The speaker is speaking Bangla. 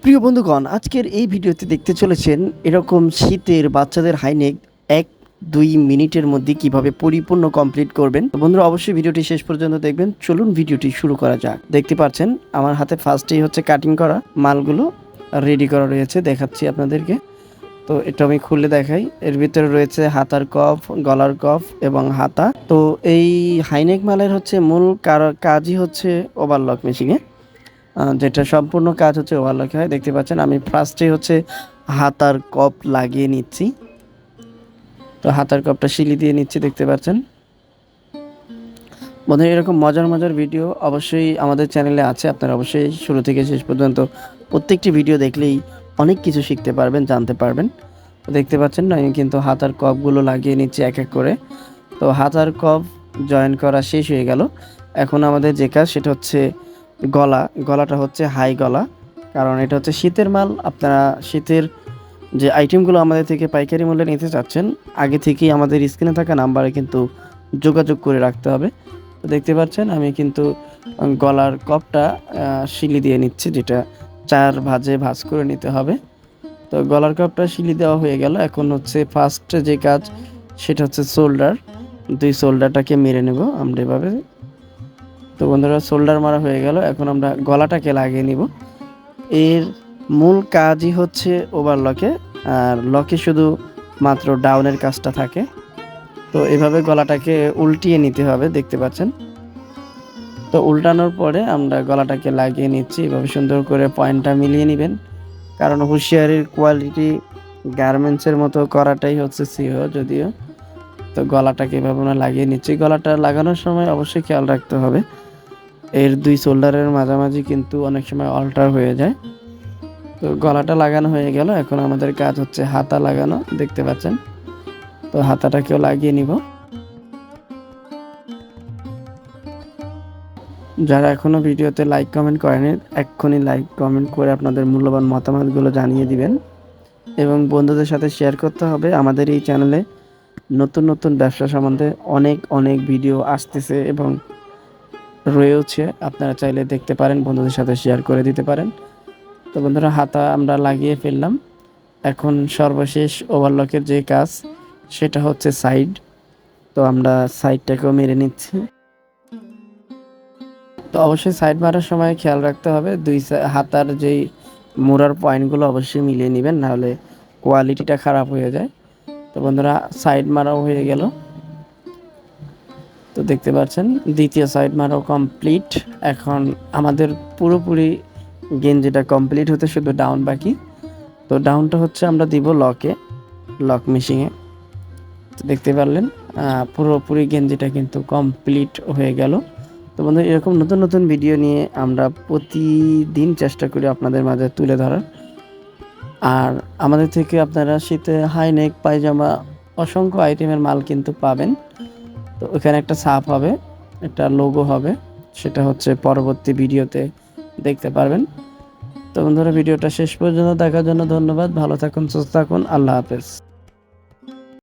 প্রিয় বন্ধুগণ, আজকের এই ভিডিওতে দেখতে চলেছেন এরকম শীতের বাচ্চাদের হাইনেক ১-২ মিনিটের মধ্যে কিভাবে পরিপূর্ণ কমপ্লিট করবেন। তো বন্ধুরা অবশ্যই ভিডিওটি শেষ পর্যন্ত দেখবেন। চলুন ভিডিওটি শুরু করা যাক। দেখতে পাচ্ছেন আমার হাতে ফার্স্টেই হচ্ছে কাটিং করা মালগুলো রেডি করা রয়েছে, দেখাচ্ছি আপনাদেরকে। তো এটা আমি খুলে দেখাই। এর ভিতরে রয়েছে হাতার কফ, গলার কফ এবং হাতা। তো এই হাইনেক মালের হচ্ছে মূল কাজই হচ্ছে ওভারলক মেশিনে, যেটা সম্পূর্ণ কাজ হচ্ছে ওভারলকে হয়। দেখতে পাচ্ছেন আমি ফার্স্টে হচ্ছে হাতার কপ লাগিয়ে নিচ্ছি। তো হাতার কপটা শিলি দিয়ে নিচ্ছি, দেখতে পাচ্ছেন। বন্ধুরা এরকম মজার মজার ভিডিও অবশ্যই আমাদের চ্যানেলে আছে, আপনারা অবশ্যই শুরু থেকে শেষ পর্যন্ত প্রত্যেকটি ভিডিও দেখলেই অনেক কিছু শিখতে পারবেন, জানতে পারবেন। তো দেখতে পাচ্ছেন আমি কিন্তু হাতার কপগুলো লাগিয়ে নিচ্ছি এক এক করে। তো হাতার কপ জয়েন করা শেষ হয়ে গেল। এখন আমাদের যে কাজ সেটা হচ্ছে গলাটা হচ্ছে হাই গলা, কারণ এটা হচ্ছে শীতের মাল। আপনারা শীতের যে আইটেমগুলো আমাদের থেকে পাইকারি মূল্যে নিতে চাচ্ছেন, আগে থেকেই আমাদের স্ক্রিনে থাকা নাম্বারে কিন্তু যোগাযোগ করে রাখতে হবে। তো দেখতে পাচ্ছেন আমি কিন্তু গলার কপটা শিলি দিয়ে নিচ্ছি, যেটা 4 ভাঁজে ভাঁজ করে নিতে হবে। তো গলার কপটা শিলি দেওয়া হয়ে গেল। এখন হচ্ছে ফার্স্ট যে কাজ সেটা হচ্ছে শোল্ডার। 2 শোল্ডারটাকে মেরে নেব আমরা এভাবে। তো বন্ধুরা শোল্ডার মারা হয়ে গেল, এখন আমরা গলাটাকে লাগিয়ে নিব। এর মূল কাজই হচ্ছে ওভারলকে, আর লকে শুধু মাত্র ডাউনের কাজটা থাকে। তো এভাবে গলাটাকে উল্টিয়ে নিতে হবে, দেখতে পাচ্ছেন। তো উল্টানোর পরে আমরা গলাটাকে লাগিয়ে নিচ্ছি, এভাবে সুন্দর করে পয়েন্টটা মিলিয়ে নেবেন, কারণ হুঁশিয়ারির কোয়ালিটি গার্মেন্টসের মতো করাটাই হচ্ছে সিও যদিও। তো গলাটাকে এভাবে আমরা লাগিয়ে নিচ্ছি। গলাটা লাগানোর সময় অবশ্যই খেয়াল রাখতে হবে, এর 2 শোল্ডারের মাঝামাঝি কিন্তু অনেক সময় অল্টার হয়ে যায়। তো গলাটা লাগানো হয়ে গেল, এখন আমাদের কাজ হচ্ছে হাতা লাগানো, দেখতে পাচ্ছেন। তো হাতাটাকেও লাগিয়ে নিব। যারা এখনও ভিডিওতে লাইক কমেন্ট করেনি, এক্ষুনি লাইক কমেন্ট করে আপনাদের মূল্যবান মতামতগুলো জানিয়ে দিবেন এবং বন্ধুদের সাথে শেয়ার করতে হবে। আমাদের এই চ্যানেলে নতুন নতুন ব্যবসা সম্বন্ধে অনেক অনেক ভিডিও আসতেছে এবং রয়েছে, আপনারা চাইলে দেখতে পারেন, বন্ধুদের সাথে শেয়ার করে দিতে পারেন। তো বন্ধুরা হাতা আমরা লাগিয়ে ফেললাম। এখন সর্বশেষ ওভারলকের যে কাজ সেটা হচ্ছে সাইড। তো আমরা সাইডটাকেও মেরে নিচ্ছি। তো অবশ্যই সাইড মারার সময় খেয়াল রাখতে হবে হাতার যেই মোড়ার পয়েন্টগুলো অবশ্যই মিলিয়ে নেবেন, নাহলে কোয়ালিটিটা খারাপ হয়ে যায়। তো বন্ধুরা সাইড মারাও হয়ে গেল। তো দেখতে পাচ্ছেন দ্বিতীয় সাইড মারাও কমপ্লিট। এখন আমাদের পুরোপুরি গেঞ্জিটা কমপ্লিট হতে শুধু ডাউন বাকি। তো ডাউনটা হচ্ছে আমরা দিব লক মেশিনে। দেখতে পারলেন পুরোপুরি গেঞ্জিটা কিন্তু কমপ্লিট হয়ে গেল। তো বন্ধু এরকম নতুন নতুন ভিডিও নিয়ে আমরা প্রতিদিন চেষ্টা করি আপনাদের মাঝে তুলে ধরার। আর আমাদের থেকে আপনারা শীতে হাই নেক পায়জামা অসংখ্য আইটেমের মাল কিন্তু পাবেন। তো ওখানে একটা ছাপ হবে, একটা লোগো হবে, সেটা হচ্ছে পরবর্তী ভিডিওতে দেখতে পারবেন। তো বন্ধুরা ভিডিওটা শেষ পর্যন্ত দেখার জন্য ধন্যবাদ। ভালো থাকুন, সুস্থ থাকুন, আল্লাহ হাফেজ।